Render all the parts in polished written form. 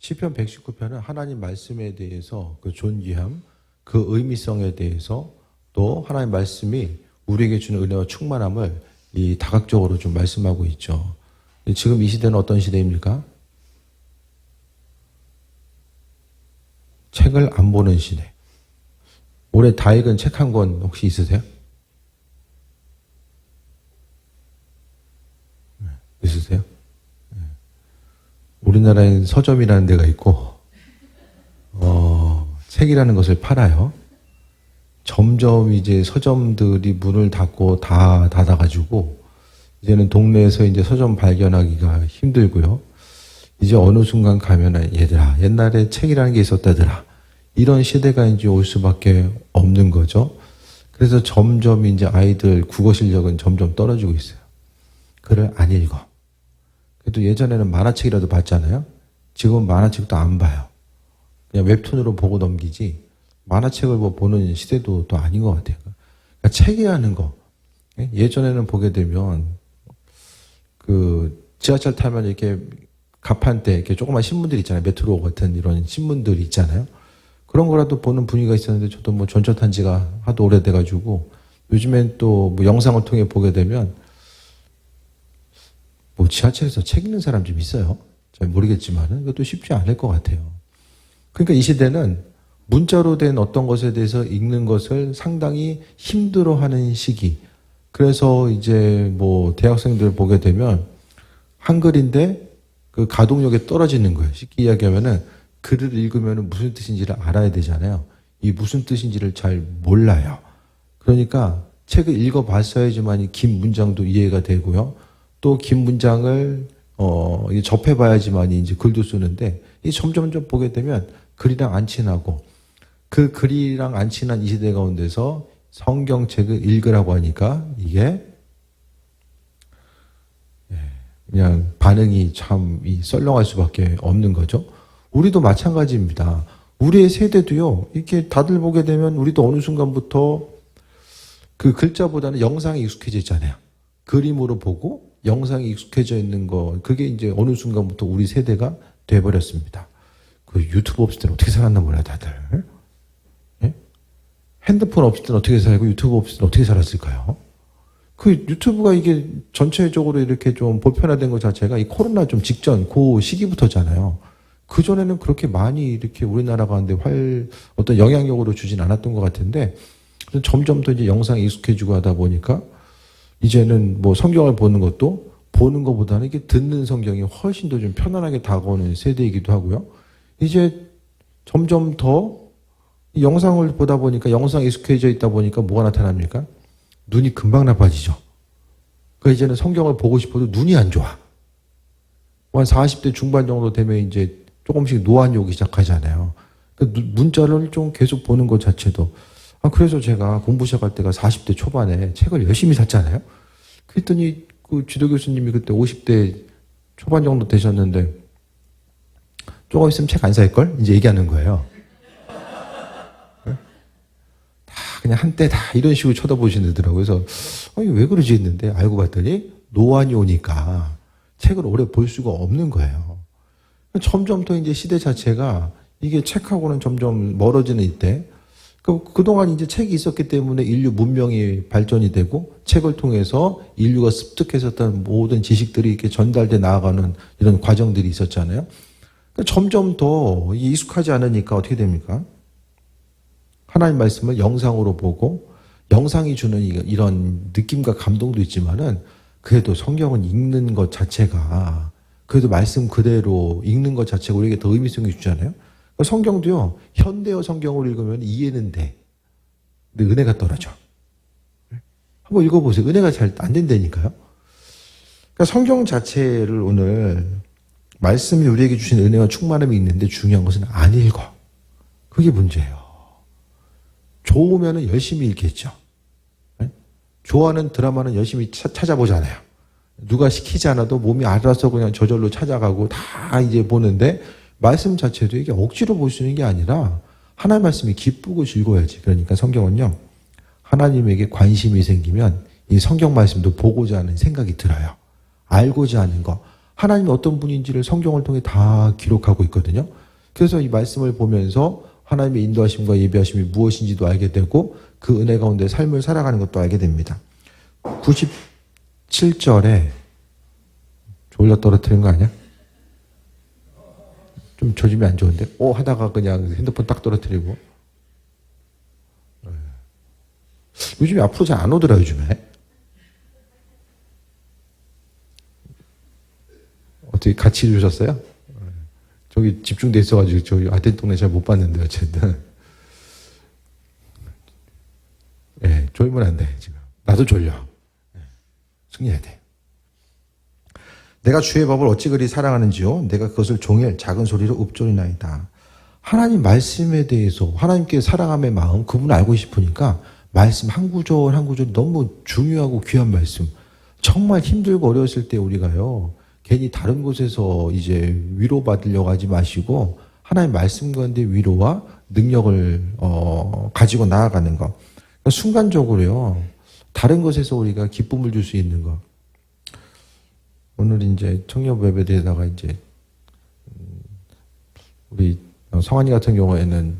시편 119편은 하나님 말씀에 대해서 그 존귀함, 그 의미성에 대해서 또 하나님 말씀이 우리에게 주는 은혜와 충만함을 이 다각적으로 좀 말씀하고 있죠. 지금 이 시대는 어떤 시대입니까? 책을 안 보는 시대. 올해 다 읽은 책 한 권 혹시 있으세요? 있으세요? 우리나라엔 서점이라는 데가 있고 책이라는 것을 팔아요. 점점 이제 서점들이 문을 닫고 다 닫아가지고 이제는 동네에서 이제 서점 발견하기가 힘들고요. 이제 어느 순간 가면은 얘들아 옛날에 책이라는 게 있었다더라. 이런 시대가 이제 올 수밖에 없는 거죠. 그래서 점점 이제 아이들 국어 실력은 점점 떨어지고 있어요. 글을 안 읽어. 그래도 예전에는 만화책이라도 봤잖아요. 지금은 만화책도 안 봐요. 그냥 웹툰으로 보고 넘기지 만화책을 뭐 보는 시대도 또 아닌 것 같아요. 그러니까 책이라는 거 예전에는 보게 되면 그 지하철 타면 이렇게 가판대 이렇게 조그만 신문들 있잖아요. 메트로 같은 이런 신문들 있잖아요. 그런 거라도 보는 분위기가 있었는데 저도 뭐 전철 탄 지가 하도 오래돼가지고 요즘엔 또 뭐 영상을 통해 보게 되면 뭐 지하철에서 책 읽는 사람 좀 있어요. 잘 모르겠지만은 그것도 쉽지 않을 것 같아요. 그러니까 이 시대는 문자로 된 어떤 것에 대해서 읽는 것을 상당히 힘들어하는 시기. 그래서 이제 뭐 대학생들 보게 되면 한글인데 그 가동력이 떨어지는 거예요. 쉽게 이야기하면은 글을 읽으면 무슨 뜻인지를 알아야 되잖아요. 이 무슨 뜻인지를 잘 몰라요. 그러니까 책을 읽어봤어야지만 긴 문장도 이해가 되고요. 또 긴 문장을 접해봐야지만 이제 글도 쓰는데 이 점점점 보게 되면 글이랑 안 친하고 그 글이랑 안 친한 이 시대 가운데서 성경책을 읽으라고 하니까 이게 그냥 반응이 참 썰렁할 수밖에 없는 거죠. 우리도 마찬가지입니다. 우리의 세대도요. 이렇게 다들 보게 되면 우리도 어느 순간부터 그 글자보다는 영상에 익숙해져 있잖아요. 그림으로 보고 영상에 익숙해져 있는 거 그게 이제 어느 순간부터 우리 세대가 돼버렸습니다. 그 유튜브 없을 때는 어떻게 살았나 몰라요, 다들. 예? 핸드폰 없을 때는 어떻게 살고 유튜브 없을 때는 어떻게 살았을까요? 그 유튜브가 이게 전체적으로 이렇게 좀 보편화된 것 자체가 이 코로나 좀 직전 그 시기부터잖아요. 그전에는 그렇게 많이 이렇게 우리나라 가운데 어떤 영향력으로 주진 않았던 것 같은데 점점 더 이제 영상에 익숙해지고 하다 보니까 이제는 뭐 성경을 보는 것도 보는 것보다는 이게 듣는 성경이 훨씬 더 좀 편안하게 다가오는 세대이기도 하고요. 이제 점점 더 영상을 보다 보니까 영상에 익숙해져 있다 보니까 뭐가 나타납니까? 눈이 금방 나빠지죠. 그 이제는 성경을 보고 싶어도 눈이 안 좋아. 한 40대 중반 정도 되면 이제 조금씩 노안이 오기 시작하잖아요. 문자를 좀 계속 보는 것 자체도 그래서 제가 공부 시작할 때가 40대 초반에 책을 열심히 샀잖아요. 그랬더니 그 지도 교수님이 그때 50대 초반 정도 되셨는데 조금 있으면 책 안 살걸? 이제 얘기하는 거예요. 다 그냥 한때 다 이런 식으로 쳐다보시더라고요. 그래서 왜 그러지 했는데 알고 봤더니 노안이 오니까 책을 오래 볼 수가 없는 거예요. 점점 더 이제 시대 자체가 이게 책하고는 점점 멀어지는 이때 그동안 이제 책이 있었기 때문에 인류 문명이 발전이 되고 책을 통해서 인류가 습득했었던 모든 지식들이 이렇게 전달돼 나아가는 이런 과정들이 있었잖아요. 점점 더 익숙하지 않으니까 어떻게 됩니까? 하나님 말씀을 영상으로 보고 영상이 주는 이런 느낌과 감동도 있지만은 그래도 성경은 읽는 것 자체가 그래도 말씀 그대로 읽는 것 자체가 우리에게 더 의미성이 주잖아요. 성경도요, 현대어 성경으로 읽으면 이해는 돼. 근데 은혜가 떨어져. 한번 읽어보세요. 은혜가 잘 안 된다니까요. 그러니까 성경 자체를 오늘 말씀이 우리에게 주신 은혜와 충만함이 있는데 중요한 것은 안 읽어. 그게 문제예요. 좋으면 열심히 읽겠죠. 좋아하는 드라마는 열심히 찾아보잖아요. 누가 시키지 않아도 몸이 알아서 그냥 저절로 찾아가고 다 이제 보는데 말씀 자체도 이게 억지로 볼 수 있는 게 아니라 하나님 말씀이 기쁘고 즐거워야지. 그러니까 성경은요. 하나님에게 관심이 생기면 이 성경 말씀도 보고자 하는 생각이 들어요. 알고자 하는 거. 하나님이 어떤 분인지를 성경을 통해 다 기록하고 있거든요. 그래서 이 말씀을 보면서 하나님의 인도하심과 예비하심이 무엇인지도 알게 되고 그 은혜 가운데 삶을 살아가는 것도 알게 됩니다. 97절에 졸려 떨어뜨린 거 아니야? 좀 조짐이 안 좋은데? 하다가 그냥 핸드폰 딱 떨어뜨리고. 요즘에 앞으로 잘 안 오더라, 요즘에. 어떻게 같이 주셨어요? 저기 집중돼 있어가지고 저기 아덴 동네 잘 못 봤는데 어쨌든. 졸면 안 돼, 지금. 나도 졸려. 승리해야 돼. 내가 주의 법을 어찌 그리 사랑하는지요? 내가 그것을 종일 작은 소리로 읊조리나이다. 하나님 말씀에 대해서 하나님께 사랑함의 마음, 그분을 알고 싶으니까 말씀 한 구절 한 구절 너무 중요하고 귀한 말씀. 정말 힘들고 어려웠을 때 우리가요, 괜히 다른 곳에서 이제 위로받으려고 하지 마시고 하나님 말씀 가운데 위로와 능력을 가지고 나아가는 것. 그러니까 순간적으로요, 다른 것에서 우리가 기쁨을 줄 수 있는 것. 오늘 이제 청년 예배대에다가 이제 우리 성환이 같은 경우에는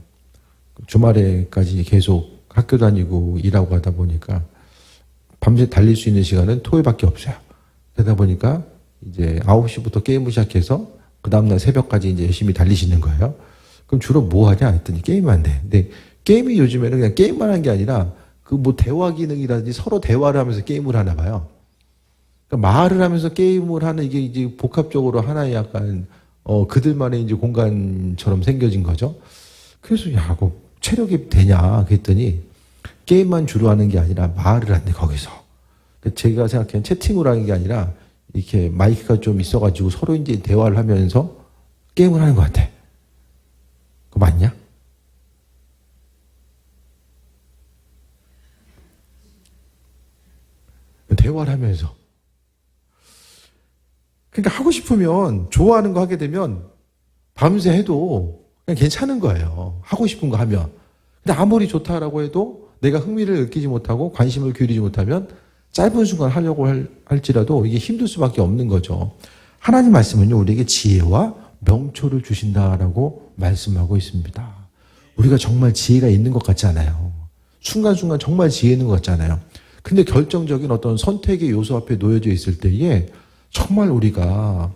주말에까지 계속 학교 다니고 일하고 하다 보니까 밤새 달릴 수 있는 시간은 토요일밖에 없어요. 그러다 보니까 이제 9시부터 게임을 시작해서 그 다음날 새벽까지 이제 열심히 달리시는 거예요. 그럼 주로 뭐 하냐 했더니 게임만 한대. 근데 게임이 요즘에는 그냥 게임만 하는 게 아니라 그 뭐 대화 기능이라든지 서로 대화를 하면서 게임을 하나 봐요. 그러니까 말을 하면서 게임을 하는 이게 이제 복합적으로 하나의 약간 그들만의 이제 공간처럼 생겨진 거죠. 그래서 야, 그 체력이 되냐 그랬더니 게임만 주로 하는 게 아니라 말을 한대 거기서. 제가 생각하기엔 채팅을 하는 게 아니라 이렇게 마이크가 좀 있어가지고 서로 이제 대화를 하면서 게임을 하는 것 같아. 그거 맞냐? 대화를 하면서. 그러니까 하고 싶으면 좋아하는 거 하게 되면 밤새 해도 그냥 괜찮은 거예요. 하고 싶은 거 하면. 근데 아무리 좋다라고 해도 내가 흥미를 느끼지 못하고 관심을 기울이지 못하면 짧은 순간 하려고 할지라도 이게 힘들 수밖에 없는 거죠. 하나님 말씀은요, 우리에게 지혜와 명초를 주신다라고 말씀하고 있습니다. 우리가 정말 지혜가 있는 것 같지 않아요. 순간순간 정말 지혜 있는 것 같지 않아요. 근데 결정적인 어떤 선택의 요소 앞에 놓여져 있을 때에 정말 우리가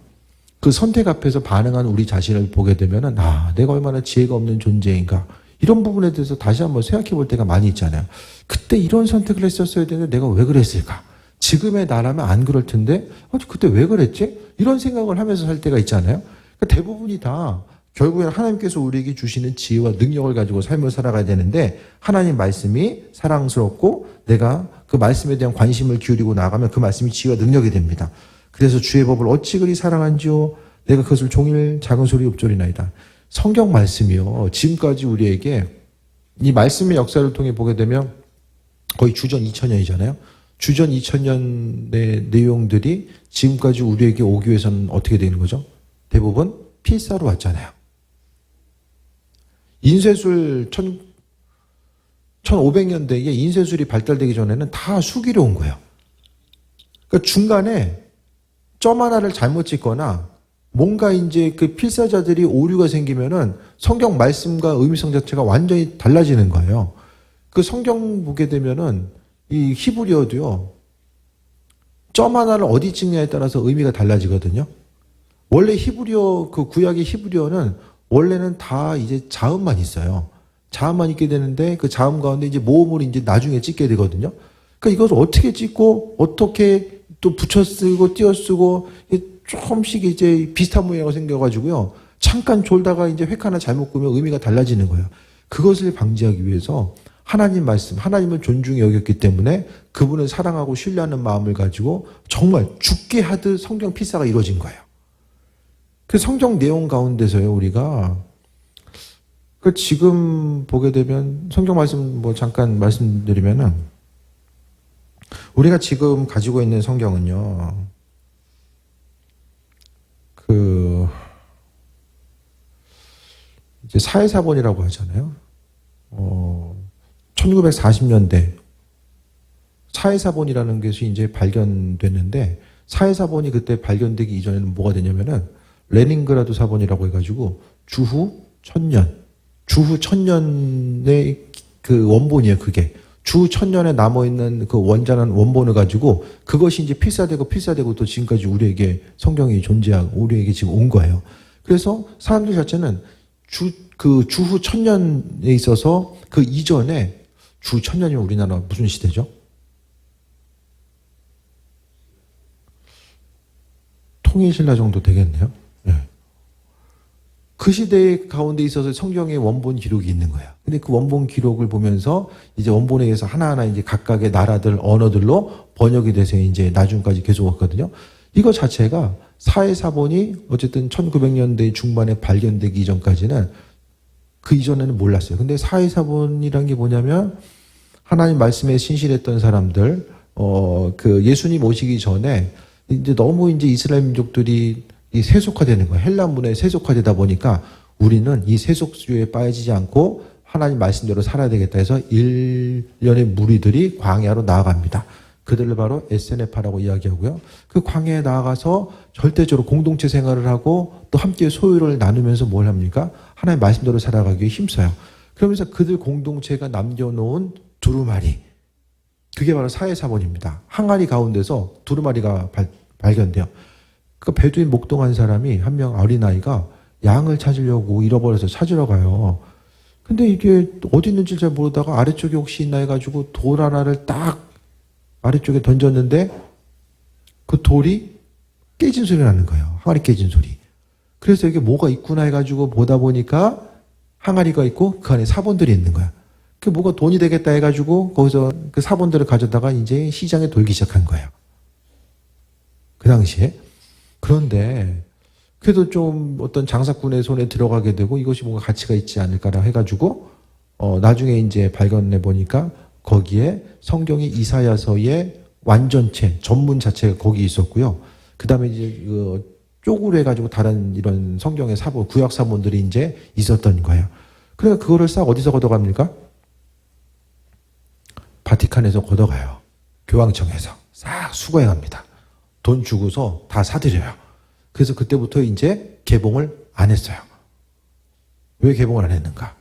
그 선택 앞에서 반응하는 우리 자신을 보게 되면은, 내가 얼마나 지혜가 없는 존재인가. 이런 부분에 대해서 다시 한번 생각해 볼 때가 많이 있잖아요. 그때 이런 선택을 했었어야 되는데 내가 왜 그랬을까? 지금의 나라면 안 그럴 텐데, 그때 왜 그랬지? 이런 생각을 하면서 살 때가 있잖아요. 그러니까 대부분이 다 결국에는 하나님께서 우리에게 주시는 지혜와 능력을 가지고 삶을 살아가야 되는데, 하나님 말씀이 사랑스럽고 내가 그 말씀에 대한 관심을 기울이고 나가면 그 말씀이 지혜와 능력이 됩니다. 그래서 주의 법을 어찌 그리 사랑한지요? 내가 그것을 종일 작은 소리 읊조리나이다. 성경 말씀이요, 지금까지 우리에게 이 말씀의 역사를 통해 보게 되면 거의 주전 2000년이잖아요. 주전 2000년의 내용들이 지금까지 우리에게 오기 위해서는 어떻게 되는 거죠? 대부분 필사로 왔잖아요. 인쇄술 1500년대에 인쇄술이 발달되기 전에는 다 수기로 온 거예요. 그러니까 중간에 점 하나를 잘못 찍거나 뭔가 이제 그 필사자들이 오류가 생기면은 성경 말씀과 의미성 자체가 완전히 달라지는 거예요. 그 성경 보게 되면은 이 히브리어도요, 점 하나를 어디 찍냐에 따라서 의미가 달라지거든요. 원래 히브리어, 그 구약의 히브리어는 원래는 다 이제 자음만 있어요. 자음만 있게 되는데 그 자음 가운데 이제 모음을 이제 나중에 찍게 되거든요. 그러니까 이것을 어떻게 찍고 어떻게 또 붙여 쓰고 띄어 쓰고 조금씩 이제 비슷한 모양으로 생겨가지고요. 잠깐 졸다가 이제 획 하나 잘못 그으면 의미가 달라지는 거예요. 그것을 방지하기 위해서 하나님 말씀, 하나님을 존중히 여겼기 때문에 그분을 사랑하고 신뢰하는 마음을 가지고 정말 죽게 하듯 성경 필사가 이루어진 거예요. 그 성경 내용 가운데서요, 우리가 그 지금 보게 되면 성경 말씀 뭐 잠깐 말씀드리면은, 우리가 지금 가지고 있는 성경은요, 이제 사회사본이라고 하잖아요. 1940년대 사회사본이라는 것이 이제 발견됐는데, 사해사본이 그때 발견되기 이전에는 뭐가 되냐면은 레닌그라드 사본이라고 해가지고 주후 1000년의 그 원본이에요. 그게 주 1000년에 남아있는 그 원자는 원본을 가지고 그것이 이제 필사되고 또 지금까지 우리에게 성경이 존재하고 우리에게 지금 온 거예요. 그래서 사람들 자체는 주후 1000년에 있어서 그 이전에 주 1000년이면 우리나라 무슨 시대죠? 통일신라 정도 되겠네요. 네. 그 시대 가운데 있어서 성경의 원본 기록이 있는 거야. 근데 그 원본 기록을 보면서 이제 원본에 의해서 하나하나 이제 각각의 나라들, 언어들로 번역이 돼서 이제 나중까지 계속 왔거든요. 이거 자체가 사해사본이 어쨌든 1900년대 중반에 발견되기 이전까지는 그 이전에는 몰랐어요. 근데 사해사본이란 게 뭐냐면 하나님 말씀에 신실했던 사람들, 그 예수님 오시기 전에 이제 너무 이제 이스라엘 민족들이 이 세속화되는 거예요. 헬라 문화에 세속화되다 보니까 우리는 이 세속주의에 빠지지 않고 하나님 말씀대로 살아야 되겠다 해서 일련의 무리들이 광야로 나아갑니다. 그들을 바로 SNF라고 이야기하고요. 그 광야에 나아가서 절대적으로 공동체 생활을 하고 또 함께 소유를 나누면서 뭘 합니까? 하나님 말씀대로 살아가기 위해 힘써요. 그러면서 그들 공동체가 남겨놓은 두루마리, 그게 바로 사해사본입니다. 항아리 가운데서 두루마리가 발견돼요. 그 베두인 목동한 사람이 한 명 어린아이가 양을 찾으려고 잃어버려서 찾으러 가요. 근데 이게 어디 있는지 잘 모르다가 아래쪽에 혹시 있나 해가지고 돌 하나를 딱 아래쪽에 던졌는데 그 돌이 깨진 소리가 나는 거예요. 항아리 깨진 소리. 그래서 이게 뭐가 있구나 해가지고 보다 보니까 항아리가 있고 그 안에 사본들이 있는 거야. 그 뭐가 돈이 되겠다 해가지고 거기서 그 사본들을 가져다가 이제 시장에 돌기 시작한 거예요. 그 당시에. 그런데 그래도 좀 어떤 장사꾼의 손에 들어가게 되고 이것이 뭔가 가치가 있지 않을까라 해가지고 나중에 이제 발견해 보니까 거기에 성경의 이사야서의 완전체 전문 자체가 거기 있었고요. 그 다음에 이제 쪼그려 해가지고 다른 이런 성경의 사본 구약 사본들이 이제 있었던 거예요. 그러니까 그거를 싹 어디서 걷어갑니까? 바티칸에서 걷어가요. 교황청에서 싹 수거해 갑니다. 돈 주고서 다 사들여요. 그래서 그때부터 이제 개봉을 안 했어요. 왜 개봉을 안 했는가?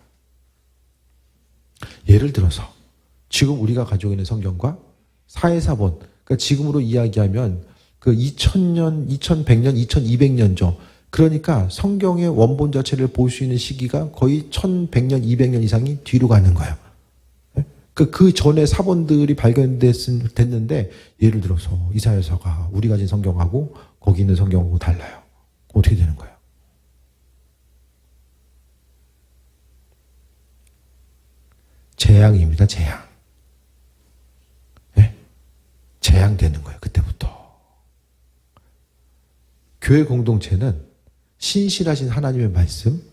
예를 들어서 지금 우리가 가지고 있는 성경과 사해사본, 그러니까 지금으로 이야기하면 그 2000년, 2100년, 2200년 전, 그러니까 성경의 원본 자체를 볼 수 있는 시기가 거의 1100년, 200년 이상이 뒤로 가는 거예요. 그 전에 사본들이 발견됐는데 예를 들어서 이사야서가 우리 가진 성경하고 거기 있는 성경하고 달라요. 어떻게 되는 거예요? 재앙입니다. 재앙. 네? 재앙되는 거예요. 그때부터. 교회 공동체는 신실하신 하나님의 말씀,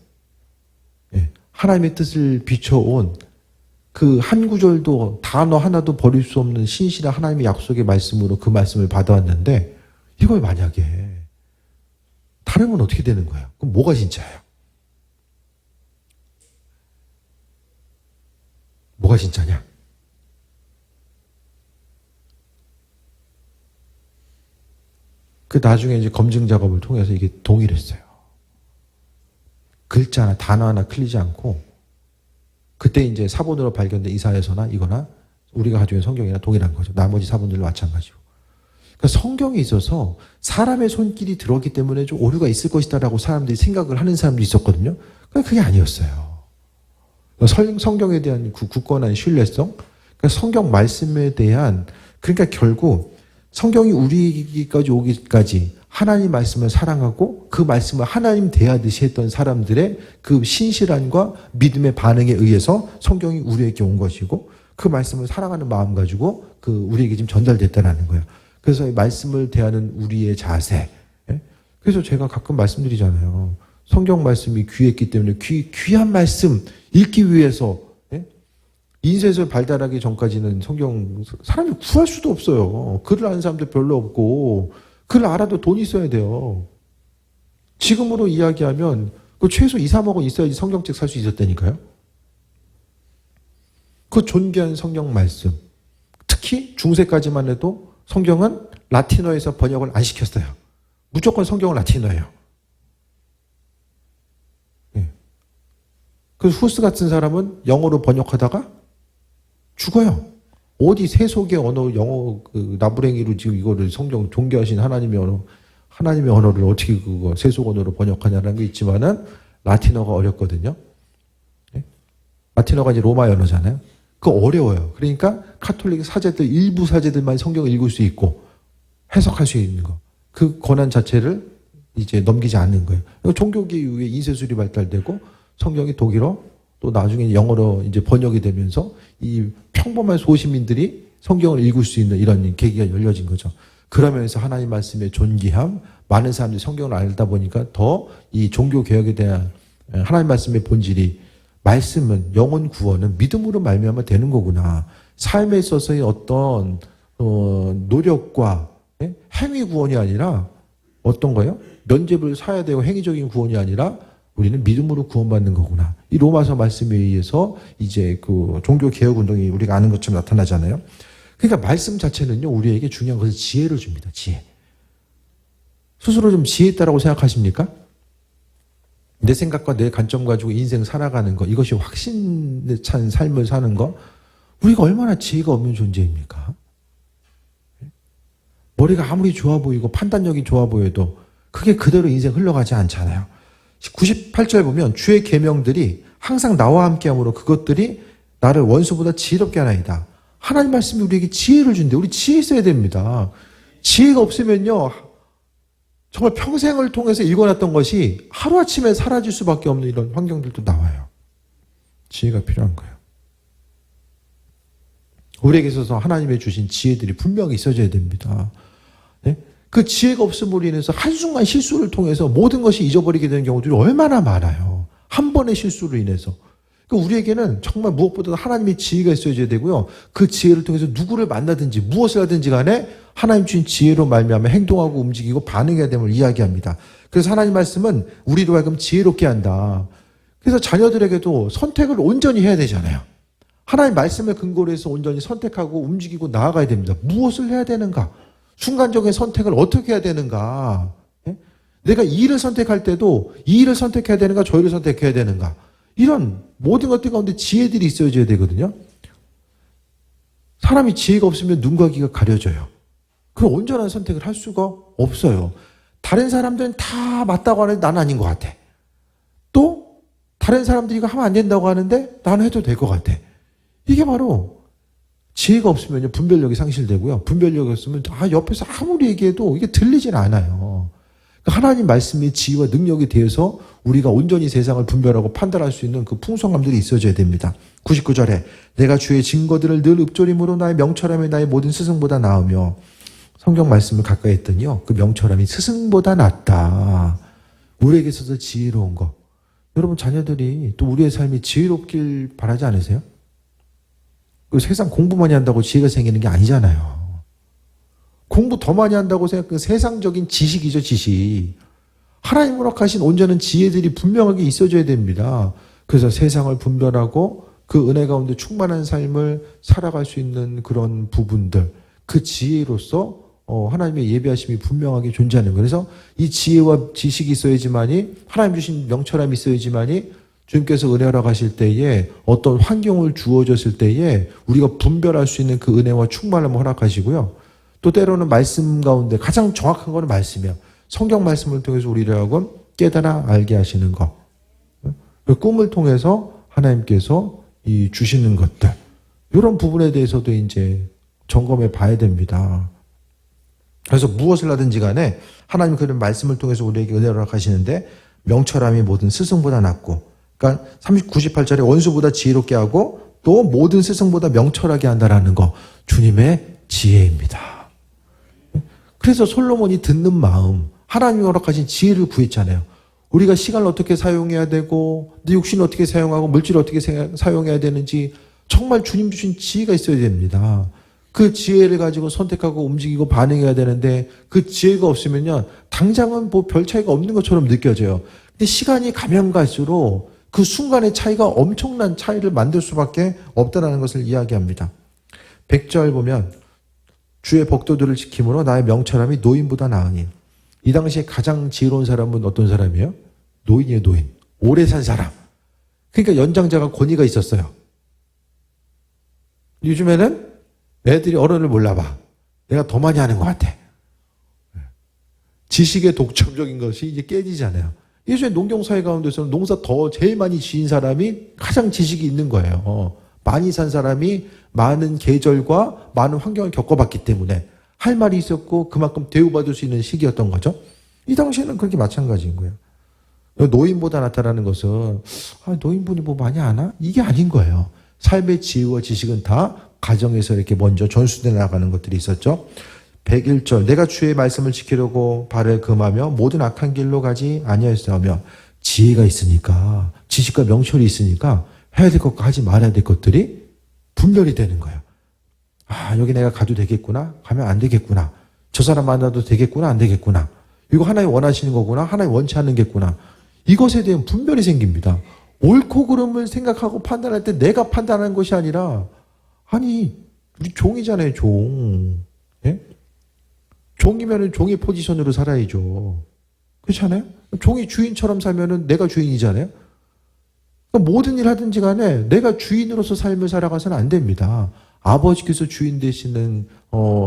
하나님의 뜻을 비춰온 그 한 구절도 단어 하나도 버릴 수 없는 신실한 하나님의 약속의 말씀으로 그 말씀을 받아왔는데 이걸 만약에 다르면 어떻게 되는 거예요? 그럼 뭐가 진짜예요? 뭐가 진짜냐? 그 나중에 이제 검증 작업을 통해서 이게 동일했어요. 글자 하나, 단어 하나 틀리지 않고 그때 이제 사본으로 발견된 이사야서나 이거나 우리가 가지고 있는 성경이나 동일한 거죠. 나머지 사본들도 마찬가지고. 그러니까 성경에 있어서 사람의 손길이 들어왔기 때문에 좀 오류가 있을 것이다라고 사람들이 생각을 하는 사람도 있었거든요. 그런데 그게 아니었어요. 성경에 대한 굳건한 신뢰성, 그러니까 성경 말씀에 대한, 그러니까 결국 성경이 우리에게까지 오기까지 하나님 말씀을 사랑하고 그 말씀을 하나님 대하듯이 했던 사람들의 그 신실함과 믿음의 반응에 의해서 성경이 우리에게 온 것이고 그 말씀을 사랑하는 마음 가지고 그 우리에게 지금 전달됐다는 거예요. 그래서 이 말씀을 대하는 우리의 자세. 그래서 제가 가끔 말씀드리잖아요. 성경 말씀이 귀했기 때문에 귀한 말씀 읽기 위해서 인쇄소를 발달하기 전까지는 성경 사람이 구할 수도 없어요. 글을 아는 사람도 별로 없고 글을 알아도 돈이 있어야 돼요. 지금으로 이야기하면 그 최소 2, 3억은 있어야지 성경책 살 수 있었다니까요. 그 존귀한 성경 말씀, 특히 중세까지만 해도 성경은 라틴어에서 번역을 안 시켰어요. 무조건 성경은 라틴어예요. 그래서 후스 같은 사람은 영어로 번역하다가 죽어요. 어디 세속의 언어, 영어, 나부랭이로 지금 이거를 성경 존귀하신 하나님의 언어를 어떻게 그거 세속 언어로 번역하냐는 게 있지만은 라틴어가 어렵거든요. 라틴어가 이제 로마 언어잖아요. 그거 어려워요. 그러니까 카톨릭 사제들, 일부 사제들만 성경을 읽을 수 있고 해석할 수 있는 거. 그 권한 자체를 이제 넘기지 않는 거예요. 종교계 이후에 인쇄술이 발달되고 성경이 독일어 또 나중에 영어로 이제 번역이 되면서 이 평범한 소시민들이 성경을 읽을 수 있는 이런 계기가 열려진 거죠. 그러면서 하나님 말씀의 존귀함, 많은 사람들이 성경을 알다 보니까 더 이 종교 개혁에 대한 하나님 말씀의 본질이 말씀은 영혼 구원은 믿음으로 말미암아 되는 거구나. 삶에 있어서의 어떤 노력과 행위 구원이 아니라 어떤 거요? 면죄부를 사야 되고 행위적인 구원이 아니라 우리는 믿음으로 구원받는 거구나. 이 로마서 말씀에 의해서 이제 그 종교 개혁 운동이 우리가 아는 것처럼 나타나잖아요. 그러니까 말씀 자체는요, 우리에게 중요한 것은 지혜를 줍니다. 지혜. 스스로 좀 지혜 있다라고 생각하십니까? 내 생각과 내 관점 가지고 인생 살아가는 거, 이것이 확신 찬 삶을 사는 거, 우리가 얼마나 지혜가 없는 존재입니까? 머리가 아무리 좋아 보이고 판단력이 좋아 보여도 그게 그대로 인생 흘러가지 않잖아요. 98절 보면 주의 계명들이 항상 나와 함께함으로 그것들이 나를 원수보다 지혜롭게 하나이다. 하나님 말씀이 우리에게 지혜를 준대. 우리 지혜 있어야 됩니다. 지혜가 없으면요, 정말 평생을 통해서 읽어놨던 것이 하루아침에 사라질 수밖에 없는 이런 환경들도 나와요. 지혜가 필요한 거예요. 우리에게 있어서 하나님의 주신 지혜들이 분명히 있어져야 됩니다. 네? 그 지혜가 없음으로 인해서 한순간 실수를 통해서 모든 것이 잊어버리게 되는 경우들이 얼마나 많아요. 한 번의 실수로 인해서. 그러니까 우리에게는 정말 무엇보다 하나님의 지혜가 있어야 되고요. 그 지혜를 통해서 누구를 만나든지 무엇을 하든지 간에 하나님 주신 지혜로 말미암아 행동하고 움직이고 반응해야 됨을 이야기합니다. 그래서 하나님 말씀은 우리로 하여금 지혜롭게 한다. 그래서 자녀들에게도 선택을 온전히 해야 되잖아요. 하나님 말씀을 근거로 해서 온전히 선택하고 움직이고 나아가야 됩니다. 무엇을 해야 되는가? 순간적인 선택을 어떻게 해야 되는가? 내가 이 일을 선택할 때도 이 일을 선택해야 되는가? 저 일을 선택해야 되는가? 이런 모든 것들 가운데 지혜들이 있어야 되거든요. 사람이 지혜가 없으면 눈과 귀가 가려져요. 그럼 온전한 선택을 할 수가 없어요. 다른 사람들은 다 맞다고 하는데 나는 아닌 것 같아. 또 다른 사람들이 이거 하면 안 된다고 하는데 나는 해도 될 것 같아. 이게 바로 지혜가 없으면 분별력이 상실되고요. 분별력이 없으면 옆에서 아무리 얘기해도 이게 들리진 않아요. 하나님 말씀의 지혜와 능력에 대해서 우리가 온전히 세상을 분별하고 판단할 수 있는 그 풍성함들이 있어져야 됩니다. 99절에 내가 주의 증거들을 늘 읊조림으로 나의 명철함이 나의 모든 스승보다 나으며, 성경 말씀을 가까이 했더니요, 그 명철함이 스승보다 낫다. 우리에게 있어서 지혜로운 거. 여러분 자녀들이 또 우리의 삶이 지혜롭길 바라지 않으세요? 그 세상 공부 많이 한다고 지혜가 생기는 게 아니잖아요. 공부 더 많이 한다고 생각하는 세상적인 지식이죠, 지식. 하나님 허락하신 온전한 지혜들이 분명하게 있어줘야 됩니다. 그래서 세상을 분별하고 그 은혜 가운데 충만한 삶을 살아갈 수 있는 그런 부분들, 그 지혜로서 하나님의 예비하심이 분명하게 존재하는 거예요. 그래서 이 지혜와 지식이 있어야지만이, 하나님 주신 명철함이 있어야지만이 주님께서 은혜 허락하실 때에 어떤 환경을 주어졌을 때에 우리가 분별할 수 있는 그 은혜와 충만함을 허락하시고요. 또 때로는 말씀 가운데 가장 정확한 거는 말씀이에요. 성경 말씀을 통해서 우리를 하고 깨달아 알게 하시는 것. 그 꿈을 통해서 하나님께서 이 주시는 것들. 이런 부분에 대해서도 이제 점검해 봐야 됩니다. 그래서 무엇을 하든지 간에 하나님 그런 말씀을 통해서 우리에게 은혜를 하시는데 명철함이 모든 스승보다 낫고, 그러니까 98절에 원수보다 지혜롭게 하고 또 모든 스승보다 명철하게 한다라는 거, 주님의 지혜입니다. 그래서 솔로몬이 듣는 마음, 하나님이 허락하신 지혜를 구했잖아요. 우리가 시간을 어떻게 사용해야 되고 내 육신을 어떻게 사용하고 물질을 어떻게 사용해야 되는지 정말 주님 주신 지혜가 있어야 됩니다. 그 지혜를 가지고 선택하고 움직이고 반응해야 되는데 그 지혜가 없으면요, 당장은 뭐 별 차이가 없는 것처럼 느껴져요. 근데 시간이 가면 갈수록 그 순간의 차이가 엄청난 차이를 만들 수밖에 없다는 것을 이야기합니다. 100절 보면 주의 법도들을 지킴으로 나의 명철함이 노인보다 나으니. 이 당시에 가장 지혜로운 사람은 어떤 사람이에요? 노인이에요, 노인. 오래 산 사람. 그러니까 연장자가 권위가 있었어요. 요즘에는 애들이 어른을 몰라봐. 내가 더 많이 하는 것 같아. 지식의 독점적인 것이 이제 깨지잖아요. 예전에 농경사회 가운데서는 농사 더 제일 많이 지은 사람이 가장 지식이 있는 거예요. 많이 산 사람이 많은 계절과 많은 환경을 겪어봤기 때문에 할 말이 있었고 그만큼 대우받을 수 있는 시기였던 거죠. 이 당시에는 그렇게 마찬가지인 거예요. 노인보다 낫다라는 것은 노인분이 뭐 많이 아나? 이게 아닌 거예요. 삶의 지혜와 지식은 다 가정에서 이렇게 먼저 전수돼 나가는 것들이 있었죠. 101절 내가 주의 말씀을 지키려고 발을 금하며 모든 악한 길로 가지 아니하였으며 지혜가 있으니까 지식과 명철이 있으니까 해야 될 것과 하지 말아야 될 것들이 분별이 되는 거예요. 여기 내가 가도 되겠구나 가면 안 되겠구나 저 사람 만나도 되겠구나 안 되겠구나 이거 하나님 원하시는 거구나 하나님 원치 않는 게구나 이것에 대한 분별이 생깁니다. 옳고 그름을 생각하고 판단할 때 내가 판단하는 것이 아니라 우리 종이잖아요 종. 예? 종이면은 종의 포지션으로 살아야죠. 그렇지 않아요? 종이 주인처럼 살면은 내가 주인이잖아요. 그러니까 모든 일 하든지 간에 내가 주인으로서 삶을 살아가서는 안 됩니다. 아버지께서 주인 되시는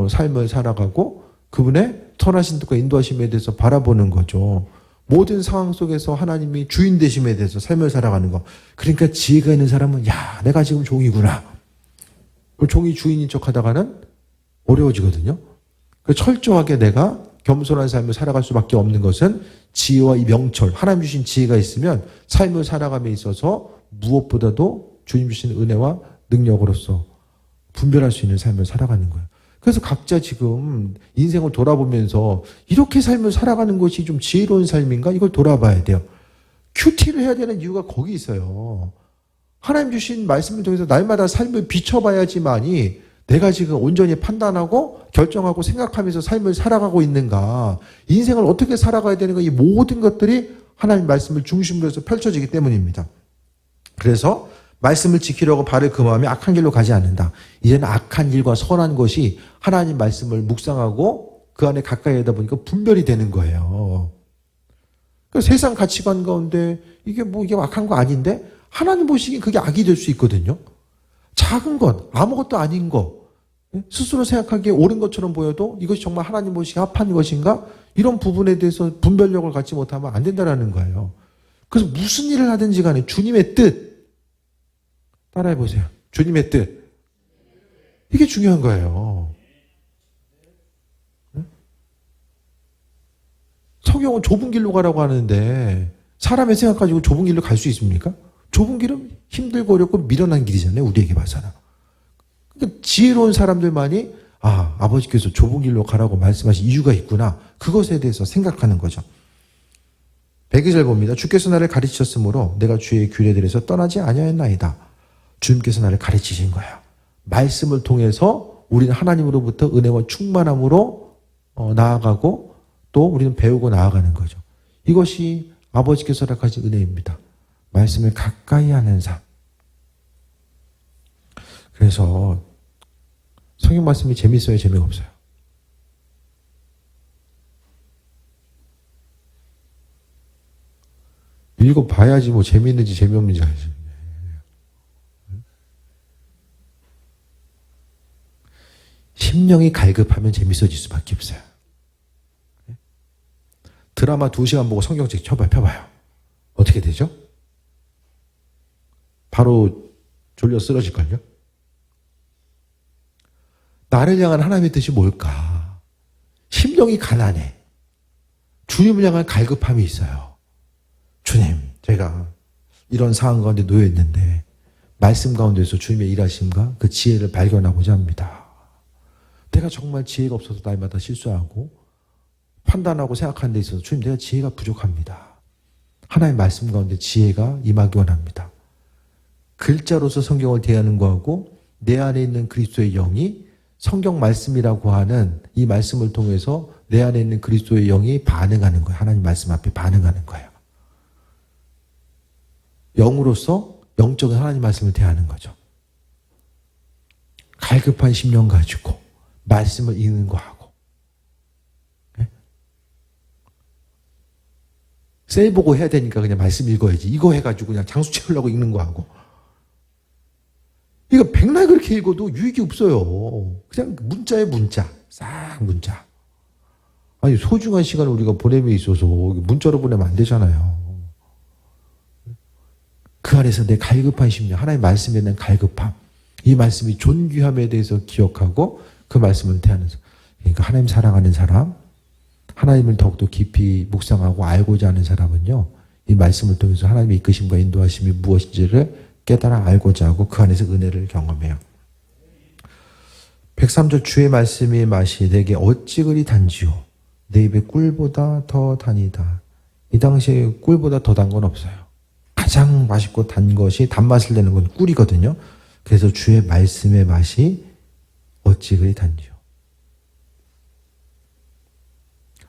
삶을 살아가고 그분의 선하신 뜻과 인도하심에 대해서 바라보는 거죠. 모든 상황 속에서 하나님이 주인 되심에 대해서 삶을 살아가는 거. 그러니까 지혜가 있는 사람은 내가 지금 종이구나. 종이 주인인 척 하다가는 어려워지거든요. 철저하게 내가 겸손한 삶을 살아갈 수밖에 없는 것은 지혜와 이 명철, 하나님 주신 지혜가 있으면 삶을 살아감에 있어서 무엇보다도 주님 주신 은혜와 능력으로서 분별할 수 있는 삶을 살아가는 거예요. 그래서 각자 지금 인생을 돌아보면서 이렇게 삶을 살아가는 것이 좀 지혜로운 삶인가? 이걸 돌아봐야 돼요. 큐티를 해야 되는 이유가 거기 있어요. 하나님 주신 말씀을 통해서 날마다 삶을 비춰봐야지만이 내가 지금 온전히 판단하고 결정하고 생각하면서 삶을 살아가고 있는가, 인생을 어떻게 살아가야 되는가, 이 모든 것들이 하나님 말씀을 중심으로 해서 펼쳐지기 때문입니다. 그래서 말씀을 지키려고 발을 금하며 악한 길로 가지 않는다. 이제는 악한 일과 선한 것이 하나님 말씀을 묵상하고 그 안에 가까이 하다 보니까 분별이 되는 거예요. 그러니까 세상 가치관 가운데 이게 악한 거 아닌데 하나님 보시기엔 그게 악이 될 수 있거든요. 작은 것, 아무것도 아닌 것, 스스로 생각하기에 옳은 것처럼 보여도 이것이 정말 하나님 보시기에 합한 것인가? 이런 부분에 대해서 분별력을 갖지 못하면 안 된다는 거예요. 그래서 무슨 일을 하든지 간에 주님의 뜻, 따라해보세요. 주님의 뜻. 이게 중요한 거예요. 성경은 좁은 길로 가라고 하는데 사람의 생각 가지고 좁은 길로 갈 수 있습니까? 좁은 길은 힘들고 어렵고 미련한 길이잖아요. 우리에게 봐서는. 그러니까 지혜로운 사람들만이 아버지께서 좁은 길로 가라고 말씀하신 이유가 있구나. 그것에 대해서 생각하는 거죠. 102절 봅니다. 주께서 나를 가르치셨으므로 내가 주의 규례들에서 떠나지 아니하였나이다. 주님께서 나를 가르치신 거예요. 말씀을 통해서 우리는 하나님으로부터 은혜와 충만함으로 나아가고 또 우리는 배우고 나아가는 거죠. 이것이 아버지께서 허락하신 은혜입니다. 말씀을 가까이 하는 삶. 그래서 성경 말씀이 재밌어요, 재미가 없어요? 읽어봐야지 뭐 재미있는지 재미없는지 알지. 심령이 갈급하면 재밌어질 수밖에 없어요. 드라마 2시간 보고 성경책 펴봐요. 어떻게 되죠? 바로 졸려 쓰러질걸요? 나를 향한 하나님의 뜻이 뭘까? 심령이 가난해. 주님을 향한 갈급함이 있어요. 주님, 제가 이런 상황 가운데 놓여 있는데 말씀 가운데서 주님의 일하심과 그 지혜를 발견하고자 합니다. 내가 정말 지혜가 없어서 날마다 실수하고 판단하고 생각하는 데 있어서 주님, 내가 지혜가 부족합니다. 하나님 말씀 가운데 지혜가 임하기 원합니다. 글자로서 성경을 대하는 거하고 내 안에 있는 그리스도의 영이 성경 말씀이라고 하는 이 말씀을 통해서 내 안에 있는 그리스도의 영이 반응하는 거예요. 하나님 말씀 앞에 반응하는 거예요. 영으로서 영적인 하나님 말씀을 대하는 거죠. 갈급한 심령 가지고 말씀을 읽는 거하고. 네? 셀 보고 해야 되니까 그냥 말씀 읽어야지. 이거 해가지고 그냥 장수 채우려고 읽는 거하고. 이거 백날 그렇게 읽어도 유익이 없어요. 그냥 문자에 문자. 싹 문자. 아니, 소중한 시간을 우리가 보냄에 있어서 문자로 보내면 안 되잖아요. 그 안에서 내 갈급한 심령, 하나님의 말씀에 대한 갈급함, 이 말씀이 존귀함에 대해서 기억하고 그 말씀을 대하는, 그러니까 하나님 사랑하는 사람, 하나님을 더욱더 깊이 묵상하고 알고자 하는 사람은요, 이 말씀을 통해서 하나님의 이끄심과 인도하심이 무엇인지를 깨달아 알고자 하고 그 안에서 은혜를 경험해요. 103절 주의 말씀의 맛이 내게 어찌 그리 단지요. 내 입에 꿀보다 더 다니다. 이 당시에 꿀보다 더 단 건 없어요. 가장 맛있고 단 것이 단맛을 내는 건 꿀이거든요. 그래서 주의 말씀의 맛이 어찌 그리 단지요.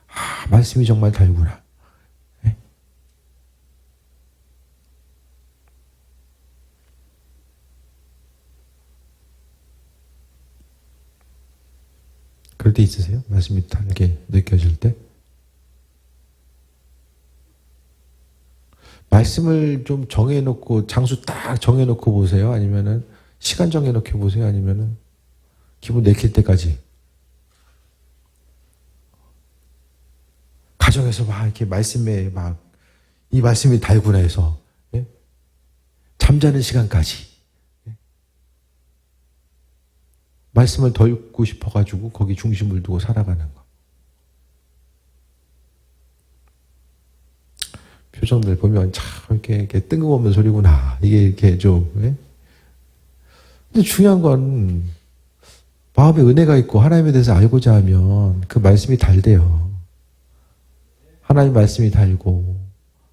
아, 말씀이 정말 달구나. 네? 그럴 때 있으세요? 말씀이 달게 느껴질 때? 말씀을 좀 정해놓고, 장수 딱 정해놓고 보세요? 아니면은, 시간 정해놓고 보세요? 아니면은, 기분 내킬 때까지? 가정에서 막 이렇게 말씀에 막, 이 말씀이 달구나 해서, 예? 잠자는 시간까지. 예? 말씀을 더 읽고 싶어가지고, 거기 중심을 두고 살아가는 거. 표정들 보면 참 이렇게 뜬금없는 소리구나. 이게 이렇게 좀. 예? 근데 중요한 건 마음에 은혜가 있고 하나님에 대해서 알고자 하면 그 말씀이 달대요. 하나님 말씀이 달고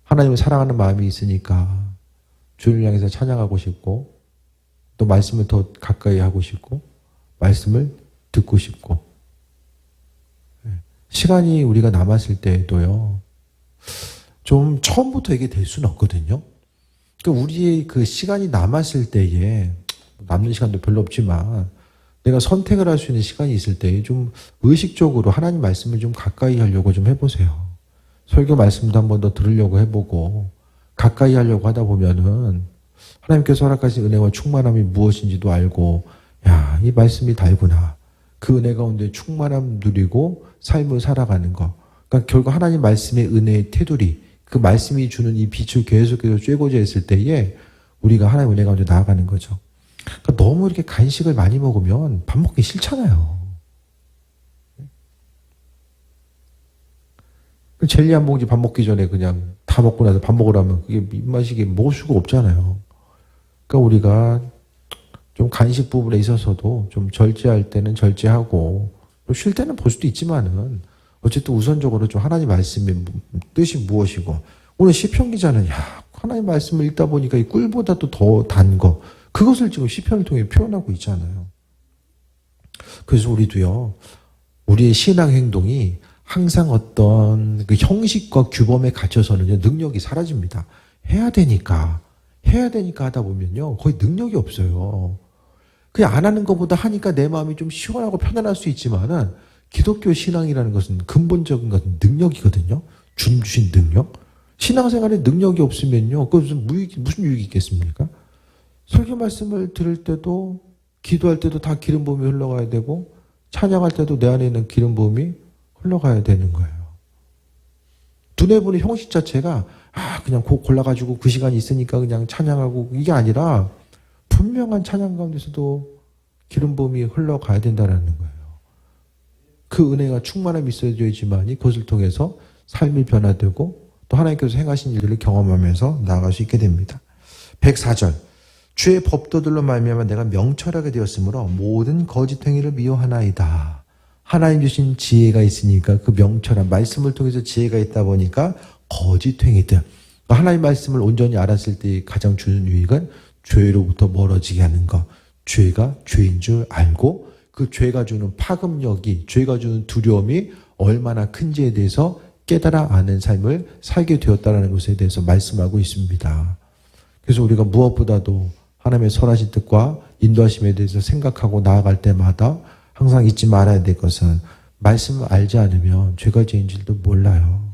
하나님을 사랑하는 마음이 있으니까 주를 향해서 찬양하고 싶고 또 말씀을 더 가까이 하고 싶고 말씀을 듣고 싶고 시간이 우리가 남았을 때에도요. 좀 처음부터 이게 될 수는 없거든요. 그러니까 우리의 그 시간이 남았을 때에 남는 시간도 별로 없지만 내가 선택을 할 수 있는 시간이 있을 때 좀 의식적으로 하나님 말씀을 좀 가까이 하려고 좀 해보세요. 설교 말씀도 한 번 더 들으려고 해보고 가까이 하려고 하다 보면은 하나님께서 허락하신 은혜와 충만함이 무엇인지도 알고 야, 이 말씀이 달구나. 그 은혜 가운데 충만함 누리고 삶을 살아가는 거. 그러니까 결국 하나님 말씀의 은혜의 테두리 그 말씀이 주는 이 빛을 계속해서 쬐고자 했을 때에 우리가 하나님의 은혜 가운데 나아가는 거죠. 그러니까 너무 이렇게 간식을 많이 먹으면 밥 먹기 싫잖아요. 젤리 한 봉지 밥 먹기 전에 그냥 다 먹고 나서 밥 먹으라면 그게 입맛이 먹을 수가 없잖아요. 그러니까 우리가 좀 간식 부분에 있어서도 좀 절제할 때는 절제하고 쉴 때는 볼 수도 있지만은 어쨌든 우선적으로 좀 하나님 말씀의 뜻이 무엇이고 오늘 시편 기자는 야 하나님 말씀을 읽다 보니까 이 꿀보다도 더 단 거 그것을 지금 시편을 통해 표현하고 있잖아요. 그래서 우리도요 우리의 신앙 행동이 항상 어떤 그 형식과 규범에 갇혀서는 능력이 사라집니다. 해야 되니까 하다 보면요 거의 능력이 없어요. 그냥 안 하는 것보다 하니까 내 마음이 좀 시원하고 편안할 수 있지만은 기독교 신앙이라는 것은 근본적인 것은 능력이거든요. 주님 주신 능력. 신앙생활에 능력이 없으면요. 그것은 무슨 유익이 있겠습니까? 설교 말씀을 들을 때도 기도할 때도 다 기름 부음이 흘러가야 되고 찬양할 때도 내 안에 있는 기름 부음이 흘러가야 되는 거예요. 눈에 보는 형식 자체가 그냥 곡 골라가지고 그 시간이 있으니까 그냥 찬양하고 이게 아니라 분명한 찬양 가운데서도 기름 부음이 흘러가야 된다는 거예요. 그 은혜가 충만함이 있어야지만이 그것을 통해서 삶이 변화되고 또 하나님께서 행하신 일들을 경험하면서 나아갈 수 있게 됩니다. 104절 주의 법도들로 말미암아 내가 명철하게 되었으므로 모든 거짓 행위를 미워하나이다. 하나님 주신 지혜가 있으니까 그 명철한 말씀을 통해서 지혜가 있다 보니까 거짓 행위들 하나님 말씀을 온전히 알았을 때 가장 주는 유익은 죄로부터 멀어지게 하는 것. 죄가 죄인 줄 알고 그 죄가 주는 파급력이, 죄가 주는 두려움이 얼마나 큰지에 대해서 깨달아 아는 삶을 살게 되었다는 것에 대해서 말씀하고 있습니다. 그래서 우리가 무엇보다도 하나님의 선하신 뜻과 인도하심에 대해서 생각하고 나아갈 때마다 항상 잊지 말아야 될 것은 말씀을 알지 않으면 죄가 죄인 줄도 몰라요.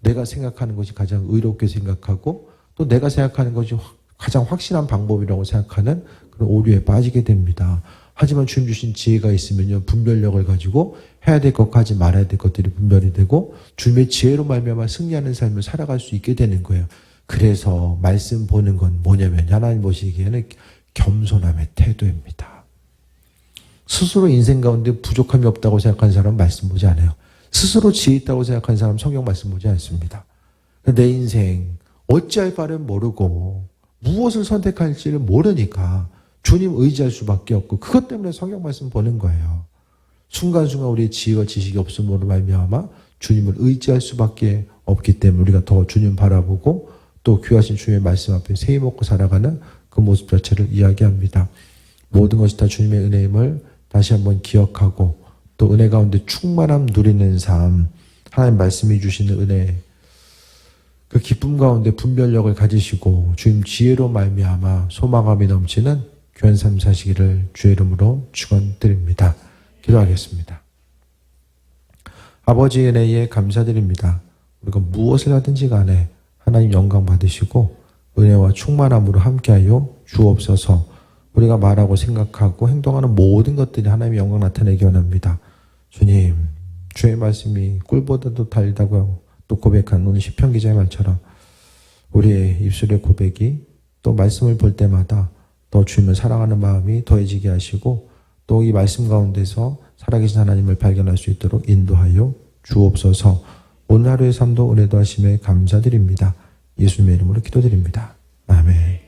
내가 생각하는 것이 가장 의롭게 생각하고 또 내가 생각하는 것이 가장 확실한 방법이라고 생각하는 그런 오류에 빠지게 됩니다. 하지만 주님 주신 지혜가 있으면요, 분별력을 가지고 해야 될 것과 하지 말아야 될 것들이 분별이 되고 주님의 지혜로 말미암아 승리하는 삶을 살아갈 수 있게 되는 거예요. 그래서 말씀 보는 건 뭐냐면 하나님 보시기에는 겸손함의 태도입니다. 스스로 인생 가운데 부족함이 없다고 생각하는 사람은 말씀 보지 않아요. 스스로 지혜 있다고 생각하는 사람은 성경 말씀 보지 않습니다. 내 인생 어찌할 바를 모르고 무엇을 선택할지를 모르니까 주님 의지할 수밖에 없고 그것 때문에 성경 말씀 보는 거예요. 순간순간 우리의 지혜와 지식이 없음으로 말미암아 주님을 의지할 수밖에 없기 때문에 우리가 더 주님 바라보고 또 귀하신 주님의 말씀 앞에 세이 먹고 살아가는 그 모습 자체를 이야기합니다. 모든 것이 다 주님의 은혜임을 다시 한번 기억하고 또 은혜 가운데 충만함 누리는 삶, 하나님 말씀이 주시는 은혜, 그 기쁨 가운데 분별력을 가지시고 주님 지혜로 말미암아 소망함이 넘치는 귀한 삶 사시기를 주의 이름으로 축원드립니다. 기도하겠습니다. 아버지의 은혜에 감사드립니다. 우리가 무엇을 하든지 간에 하나님 영광 받으시고 은혜와 충만함으로 함께하여 주옵소서. 우리가 말하고 생각하고 행동하는 모든 것들이 하나님의 영광 나타내기 원합니다. 주님, 주의 말씀이 꿀보다도 달다고 또 고백한 오늘 시편 기자의 말처럼 우리의 입술의 고백이 또 말씀을 볼 때마다 더 주님을 사랑하는 마음이 더해지게 하시고 또 이 말씀 가운데서 살아계신 하나님을 발견할 수 있도록 인도하여 주옵소서. 오늘 하루의 삶도 은혜 더하심에 감사드립니다. 예수님의 이름으로 기도드립니다. 아멘.